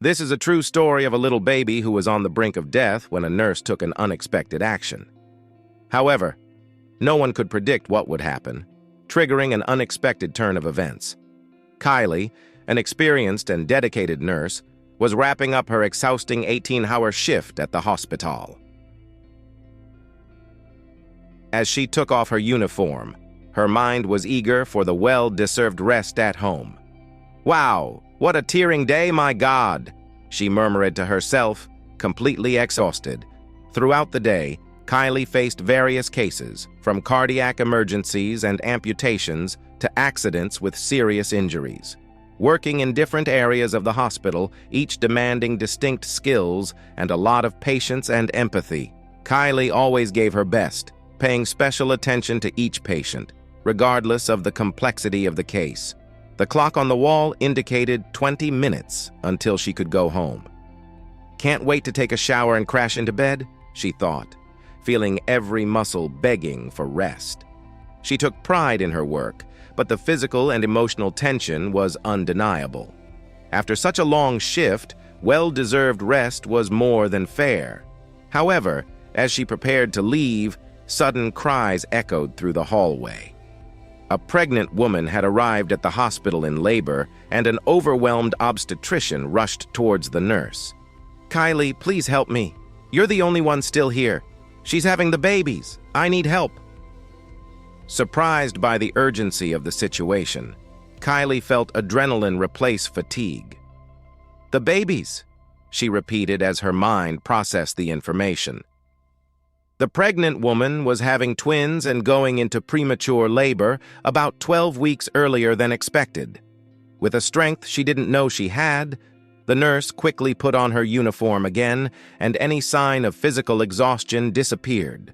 This is a true story of a little baby who was on the brink of death when a nurse took an unexpected action. However, no one could predict what would happen, triggering an unexpected turn of events. Kylie, an experienced and dedicated nurse, was wrapping up her exhausting 18-hour shift at the hospital. As she took off her uniform, her mind was eager for the well-deserved rest at home. "Wow, what a tearing day, my God!" she murmured to herself, completely exhausted. Throughout the day, Kylie faced various cases, from cardiac emergencies and amputations to accidents with serious injuries. Working in different areas of the hospital, each demanding distinct skills and a lot of patience and empathy, Kylie always gave her best, paying special attention to each patient, regardless of the complexity of the case. The clock on the wall indicated 20 minutes until she could go home. "Can't wait to take a shower and crash into bed," she thought, feeling every muscle begging for rest. She took pride in her work, but the physical and emotional tension was undeniable. After such a long shift, well-deserved rest was more than fair. However, as she prepared to leave, sudden cries echoed through the hallway. A pregnant woman had arrived at the hospital in labor, and an overwhelmed obstetrician rushed towards the nurse. "Kylie, please help me. You're the only one still here. She's having the babies. I need help." Surprised by the urgency of the situation, Kylie felt adrenaline replace fatigue. "The babies," she repeated as her mind processed the information. The pregnant woman was having twins and going into premature labor about 12 weeks earlier than expected. With a strength she didn't know she had, the nurse quickly put on her uniform again, and any sign of physical exhaustion disappeared,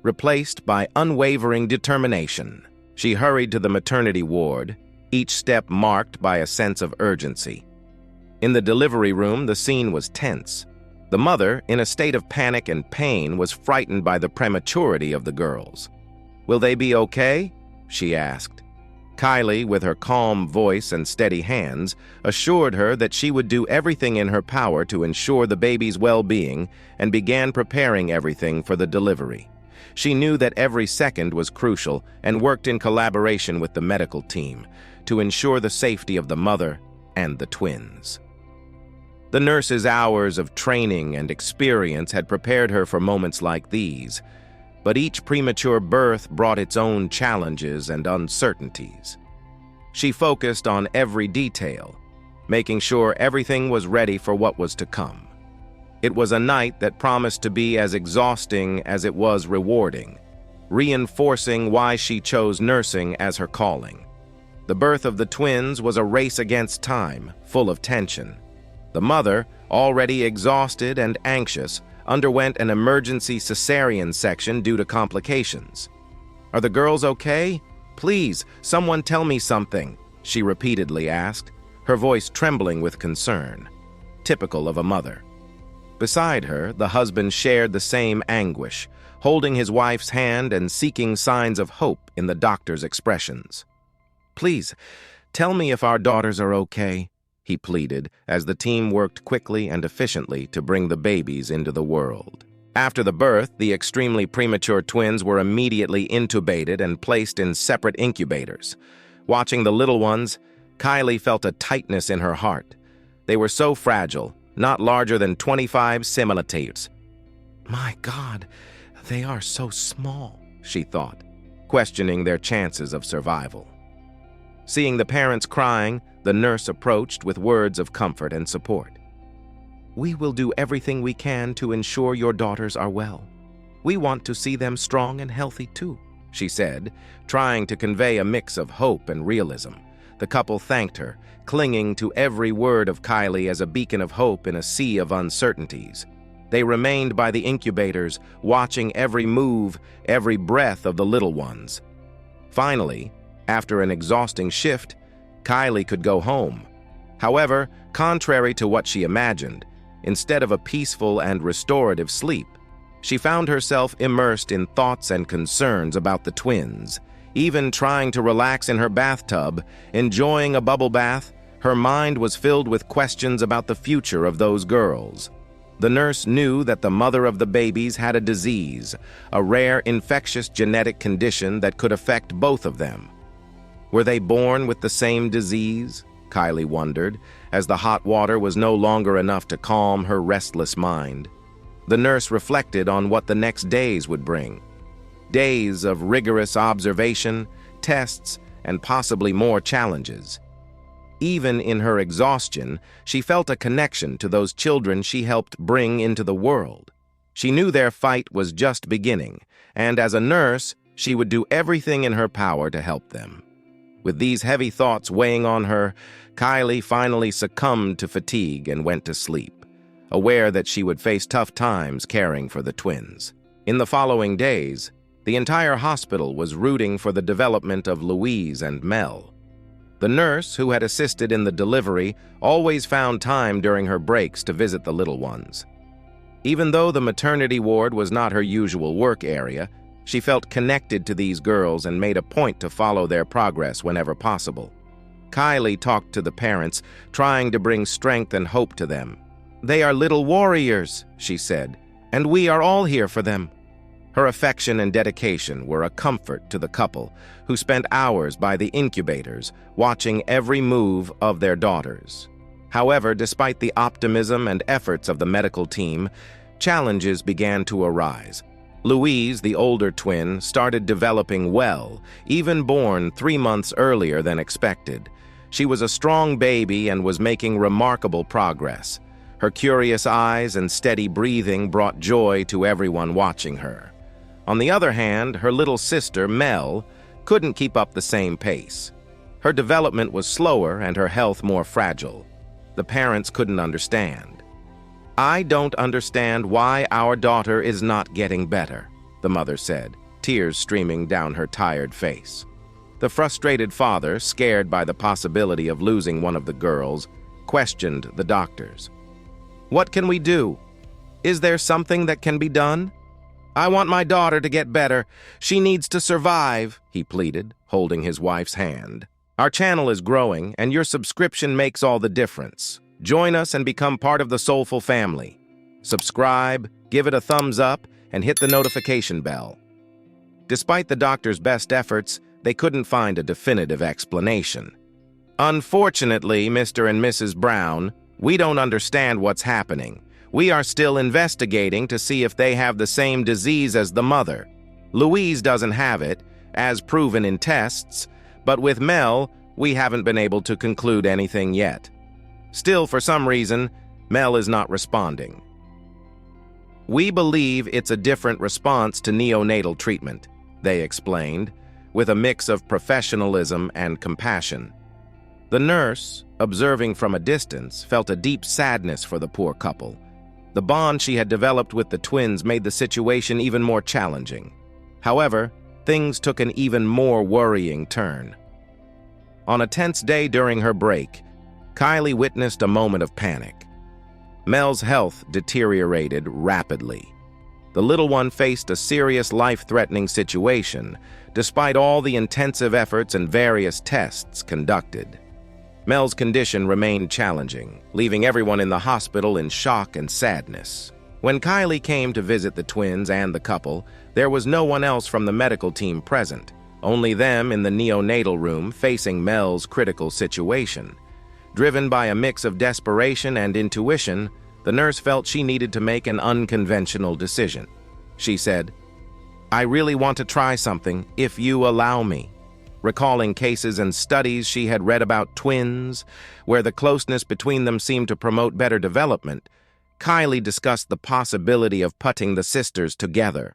replaced by unwavering determination. She hurried to the maternity ward, each step marked by a sense of urgency. In the delivery room, the scene was tense. The mother, in a state of panic and pain, was frightened by the prematurity of the girls. "Will they be okay?" she asked. Kylie, with her calm voice and steady hands, assured her that she would do everything in her power to ensure the baby's well-being and began preparing everything for the delivery. She knew that every second was crucial and worked in collaboration with the medical team to ensure the safety of the mother and the twins. The nurse's hours of training and experience had prepared her for moments like these, but each premature birth brought its own challenges and uncertainties. She focused on every detail, making sure everything was ready for what was to come. It was a night that promised to be as exhausting as it was rewarding, reinforcing why she chose nursing as her calling. The birth of the twins was a race against time, full of tension. The mother, already exhausted and anxious, underwent an emergency cesarean section due to complications. "Are the girls okay? Please, someone tell me something," she repeatedly asked, her voice trembling with concern, typical of a mother. Beside her, the husband shared the same anguish, holding his wife's hand and seeking signs of hope in the doctor's expressions. "Please, tell me if our daughters are okay," he pleaded as the team worked quickly and efficiently to bring the babies into the world. After the birth, the extremely premature twins were immediately intubated and placed in separate incubators. Watching the little ones, Kylie felt a tightness in her heart. They were so fragile, not larger than 25 centimeters. "My God, they are so small," she thought, questioning their chances of survival. Seeing the parents crying, the nurse approached with words of comfort and support. "We will do everything we can to ensure your daughters are well. We want to see them strong and healthy too," she said, trying to convey a mix of hope and realism. The couple thanked her, clinging to every word of Kylie as a beacon of hope in a sea of uncertainties. They remained by the incubators, watching every move, every breath of the little ones. Finally, after an exhausting shift, Kylie could go home. However, contrary to what she imagined, instead of a peaceful and restorative sleep, she found herself immersed in thoughts and concerns about the twins, even trying to relax in her bathtub, enjoying a bubble bath. Her mind was filled with questions about the future of those girls. The nurse knew that the mother of the babies had a disease, a rare infectious genetic condition that could affect both of them. Were they born with the same disease? Kylie wondered, as the hot water was no longer enough to calm her restless mind. The nurse reflected on what the next days would bring. Days of rigorous observation, tests, and possibly more challenges. Even in her exhaustion, she felt a connection to those children she helped bring into the world. She knew their fight was just beginning, and as a nurse, she would do everything in her power to help them. With these heavy thoughts weighing on her, Kylie finally succumbed to fatigue and went to sleep, aware that she would face tough times caring for the twins. In the following days, the entire hospital was rooting for the development of Louise and Mel. The nurse, who had assisted in the delivery, always found time during her breaks to visit the little ones. Even though the maternity ward was not her usual work area, she felt connected to these girls and made a point to follow their progress whenever possible. Kylie talked to the parents, trying to bring strength and hope to them. "They are little warriors," she said, "and we are all here for them." Her affection and dedication were a comfort to the couple, who spent hours by the incubators, watching every move of their daughters. However, despite the optimism and efforts of the medical team, challenges began to arise. Louise, the older twin, started developing well, even born 3 months earlier than expected. She was a strong baby and was making remarkable progress. Her curious eyes and steady breathing brought joy to everyone watching her. On the other hand, her little sister, Mel, couldn't keep up the same pace. Her development was slower and her health more fragile. The parents couldn't understand. "I don't understand why our daughter is not getting better," the mother said, tears streaming down her tired face. The frustrated father, scared by the possibility of losing one of the girls, questioned the doctors. "What can we do? Is there something that can be done? I want my daughter to get better. She needs to survive," he pleaded, holding his wife's hand. "Our channel is growing, and your subscription makes all the difference. Join us and become part of the Soulful family. Subscribe, give it a thumbs up, and hit the notification bell." Despite the doctor's best efforts, they couldn't find a definitive explanation. "Unfortunately, Mr. and Mrs. Brown, we don't understand what's happening. We are still investigating to see if they have the same disease as the mother. Louise doesn't have it, as proven in tests, but with Mel, we haven't been able to conclude anything yet. Still, for some reason, Mel is not responding. We believe it's a different response to neonatal treatment," they explained, with a mix of professionalism and compassion. The nurse, observing from a distance, felt a deep sadness for the poor couple. The bond she had developed with the twins made the situation even more challenging. However, things took an even more worrying turn. On a tense day during her break, Kylie witnessed a moment of panic. Mel's health deteriorated rapidly. The little one faced a serious life-threatening situation, despite all the intensive efforts and various tests conducted. Mel's condition remained challenging, leaving everyone in the hospital in shock and sadness. When Kylie came to visit the twins and the couple, there was no one else from the medical team present, only them in the neonatal room facing Mel's critical situation. Driven by a mix of desperation and intuition, the nurse felt she needed to make an unconventional decision. She said, "I really want to try something, if you allow me." Recalling cases and studies she had read about twins, where the closeness between them seemed to promote better development, Kylie discussed the possibility of putting the sisters together.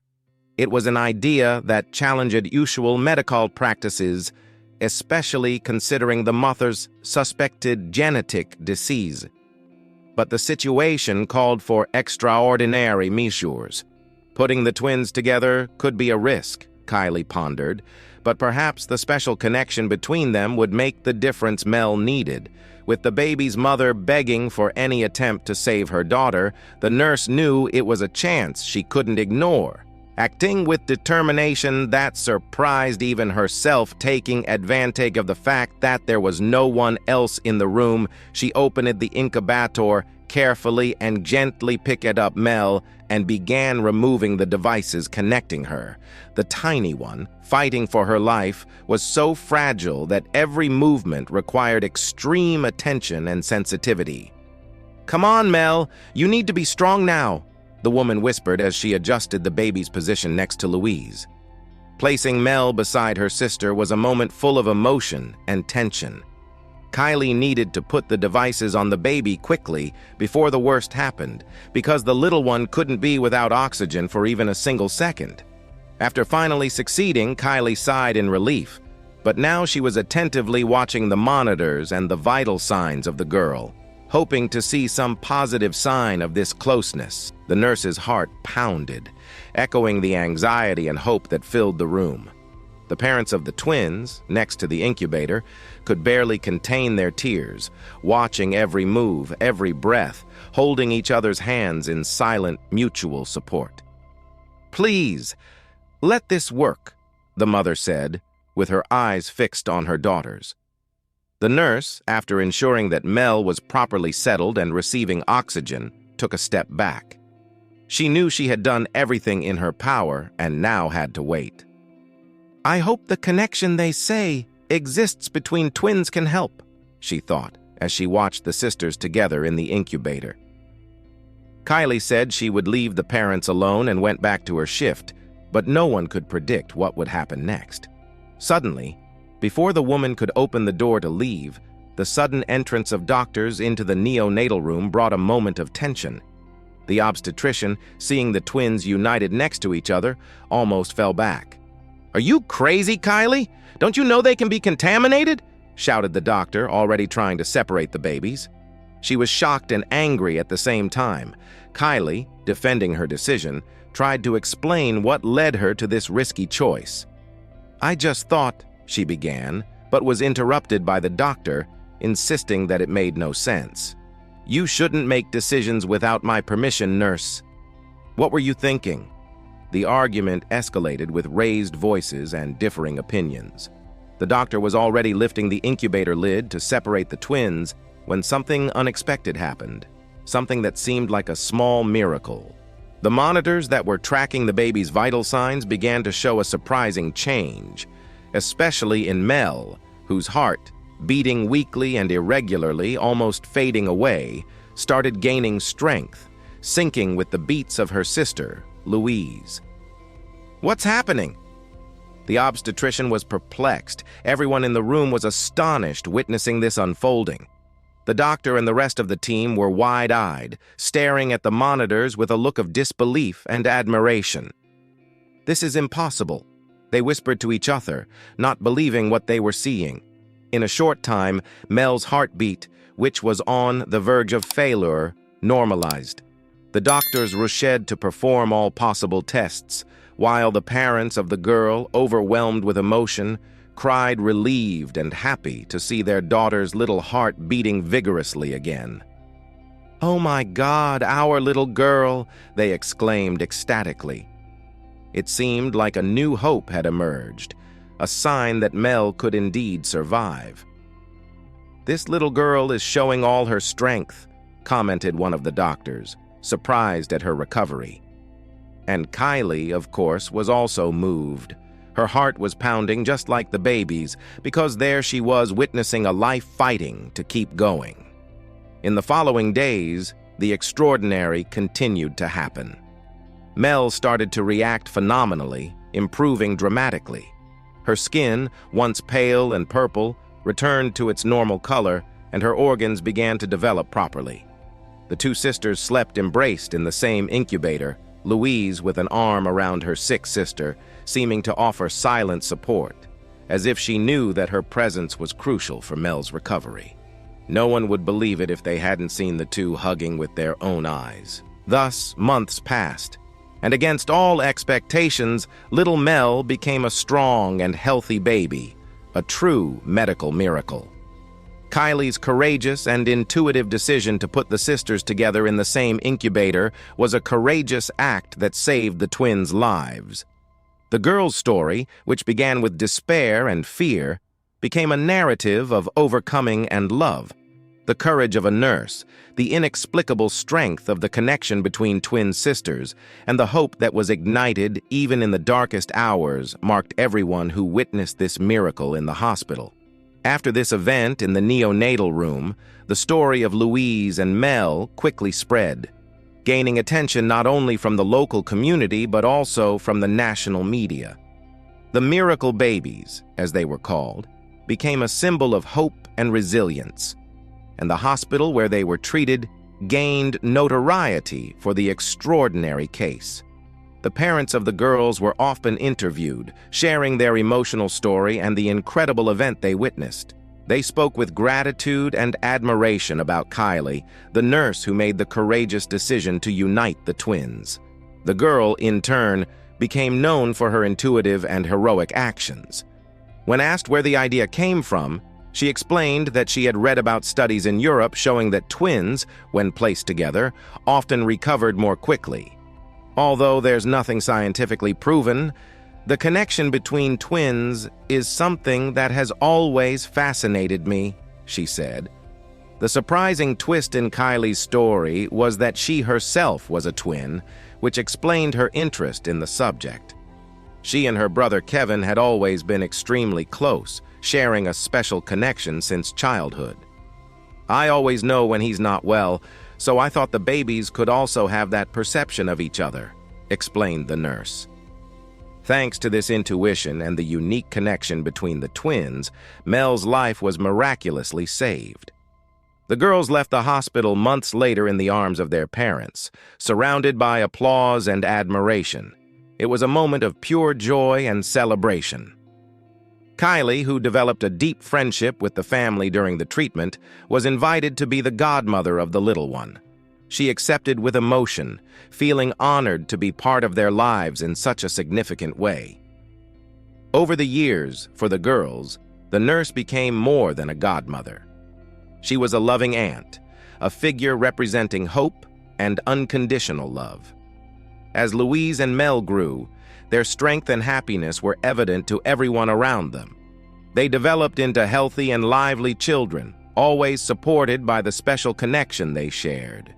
It was an idea that challenged usual medical practices, especially considering the mother's suspected genetic disease. But the situation called for extraordinary measures. Putting the twins together could be a risk, Kylie pondered, but perhaps the special connection between them would make the difference Mel needed. With the baby's mother begging for any attempt to save her daughter, the nurse knew it was a chance she couldn't ignore. Acting with determination that surprised even herself, taking advantage of the fact that there was no one else in the room, she opened the incubator, carefully and gently picked up Mel, and began removing the devices connecting her. The tiny one, fighting for her life, was so fragile that every movement required extreme attention and sensitivity. "Come on, Mel, you need to be strong now," the woman whispered as she adjusted the baby's position next to Louise. Placing Mel beside her sister was a moment full of emotion and tension. Kylie needed to put the devices on the baby quickly before the worst happened, because the little one couldn't be without oxygen for even a single second. After finally succeeding, Kylie sighed in relief, but now she was attentively watching the monitors and the vital signs of the girl, hoping to see some positive sign of this closeness. The nurse's heart pounded, echoing the anxiety and hope that filled the room. The parents of the twins, next to the incubator, could barely contain their tears, watching every move, every breath, holding each other's hands in silent, mutual support. "Please, let this work," the mother said, with her eyes fixed on her daughters. The nurse, after ensuring that Mel was properly settled and receiving oxygen, took a step back. She knew she had done everything in her power and now had to wait. "I hope the connection they say exists between twins can help," she thought, as she watched the sisters together in the incubator. Kylie said she would leave the parents alone and went back to her shift, but no one could predict what would happen next. Suddenly, before the woman could open the door to leave, the sudden entrance of doctors into the neonatal room brought a moment of tension. The obstetrician, seeing the twins united next to each other, almost fell back. "Are you crazy, Kylie? Don't you know they can be contaminated?" shouted the doctor, already trying to separate the babies. She was shocked and angry at the same time. Kylie, defending her decision, tried to explain what led her to this risky choice. "I just thought," she began, but was interrupted by the doctor, insisting that it made no sense. "You shouldn't make decisions without my permission, nurse. What were you thinking?" The argument escalated with raised voices and differing opinions. The doctor was already lifting the incubator lid to separate the twins when something unexpected happened, something that seemed like a small miracle. The monitors that were tracking the baby's vital signs began to show a surprising change, especially in Mel, whose heart, beating weakly and irregularly, almost fading away, started gaining strength, syncing with the beats of her sister, Louise. "What's happening?" The obstetrician was perplexed. Everyone in the room was astonished witnessing this unfolding. The doctor and the rest of the team were wide-eyed, staring at the monitors with a look of disbelief and admiration. "This is impossible," they whispered to each other, not believing what they were seeing. In a short time, Mel's heartbeat, which was on the verge of failure, normalized. The doctors rushed to perform all possible tests, while the parents of the girl, overwhelmed with emotion, cried relieved and happy to see their daughter's little heart beating vigorously again. "Oh my God, our little girl!" they exclaimed ecstatically. It seemed like a new hope had emerged, a sign that Mel could indeed survive. "This little girl is showing all her strength," commented one of the doctors, surprised at her recovery. And Kylie, of course, was also moved. Her heart was pounding just like the baby's, because there she was witnessing a life fighting to keep going. In the following days, the extraordinary continued to happen. Mel started to react phenomenally, improving dramatically. Her skin, once pale and purple, returned to its normal color, and her organs began to develop properly. The two sisters slept embraced in the same incubator, Louise with an arm around her sick sister, seeming to offer silent support, as if she knew that her presence was crucial for Mel's recovery. No one would believe it if they hadn't seen the two hugging with their own eyes. Thus, months passed, and against all expectations, little Mel became a strong and healthy baby, a true medical miracle. Kylie's courageous and intuitive decision to put the sisters together in the same incubator was a courageous act that saved the twins' lives. The girl's story, which began with despair and fear, became a narrative of overcoming and love. The courage of a nurse, the inexplicable strength of the connection between twin sisters, and the hope that was ignited even in the darkest hours marked everyone who witnessed this miracle in the hospital. After this event in the neonatal room, the story of Louise and Mel quickly spread, gaining attention not only from the local community but also from the national media. The miracle babies, as they were called, became a symbol of hope and resilience, and the hospital where they were treated gained notoriety for the extraordinary case. The parents of the girls were often interviewed, sharing their emotional story and the incredible event they witnessed. They spoke with gratitude and admiration about Kylie, the nurse who made the courageous decision to unite the twins. The girl, in turn, became known for her intuitive and heroic actions. When asked where the idea came from, she explained that she had read about studies in Europe showing that twins, when placed together, often recovered more quickly. Although there's nothing scientifically proven, the connection between twins is something that has always fascinated me, she said. The surprising twist in Kylie's story was that she herself was a twin, which explained her interest in the subject. She and her brother Kevin had always been extremely close, sharing a special connection since childhood. I always know when he's not well, so I thought the babies could also have that perception of each other, explained the nurse. Thanks to this intuition and the unique connection between the twins, Mel's life was miraculously saved. The girls left the hospital months later in the arms of their parents, surrounded by applause and admiration. It was a moment of pure joy and celebration. Kylie, who developed a deep friendship with the family during the treatment, was invited to be the godmother of the little one. She accepted with emotion, feeling honored to be part of their lives in such a significant way. Over the years, for the girls, the nurse became more than a godmother. She was a loving aunt, a figure representing hope and unconditional love. As Louise and Mel grew, their strength and happiness were evident to everyone around them. They developed into healthy and lively children, always supported by the special connection they shared.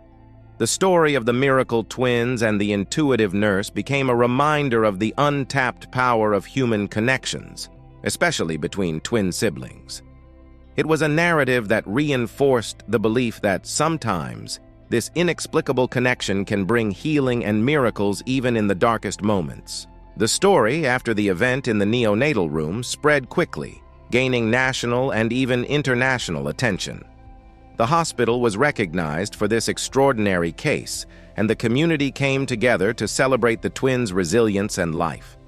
The story of the miracle twins and the intuitive nurse became a reminder of the untapped power of human connections, especially between twin siblings. It was a narrative that reinforced the belief that sometimes this inexplicable connection can bring healing and miracles even in the darkest moments. The story, after the event in the neonatal room, spread quickly, gaining national and even international attention. The hospital was recognized for this extraordinary case, and the community came together to celebrate the twins' resilience and life.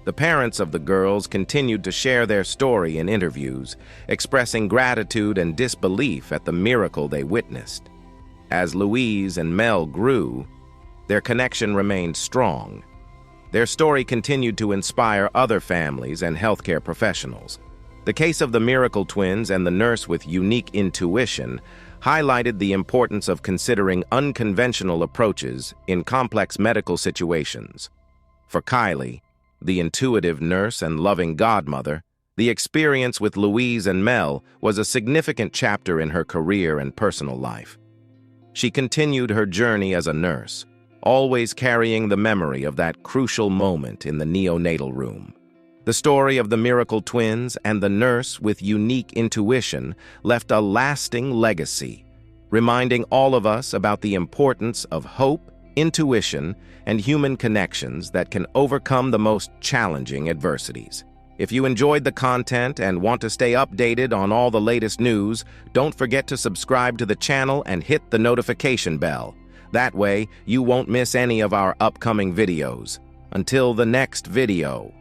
The parents of the girls continued to share their story in interviews, expressing gratitude and disbelief at the miracle they witnessed. As Louise and Mel grew, their connection remained strong. Their story continued to inspire other families and healthcare professionals. The case of the miracle twins and the nurse with unique intuition highlighted the importance of considering unconventional approaches in complex medical situations. For Kylie, the intuitive nurse and loving godmother, the experience with Louise and Mel was a significant chapter in her career and personal life. She continued her journey as a nurse, always carrying the memory of that crucial moment in the neonatal room. The story of the miracle twins and the nurse with unique intuition left a lasting legacy, reminding all of us about the importance of hope, intuition, and human connections that can overcome the most challenging adversities. If you enjoyed the content and want to stay updated on all the latest news, don't forget to subscribe to the channel and hit the notification bell. That way, you won't miss any of our upcoming videos. Until the next video.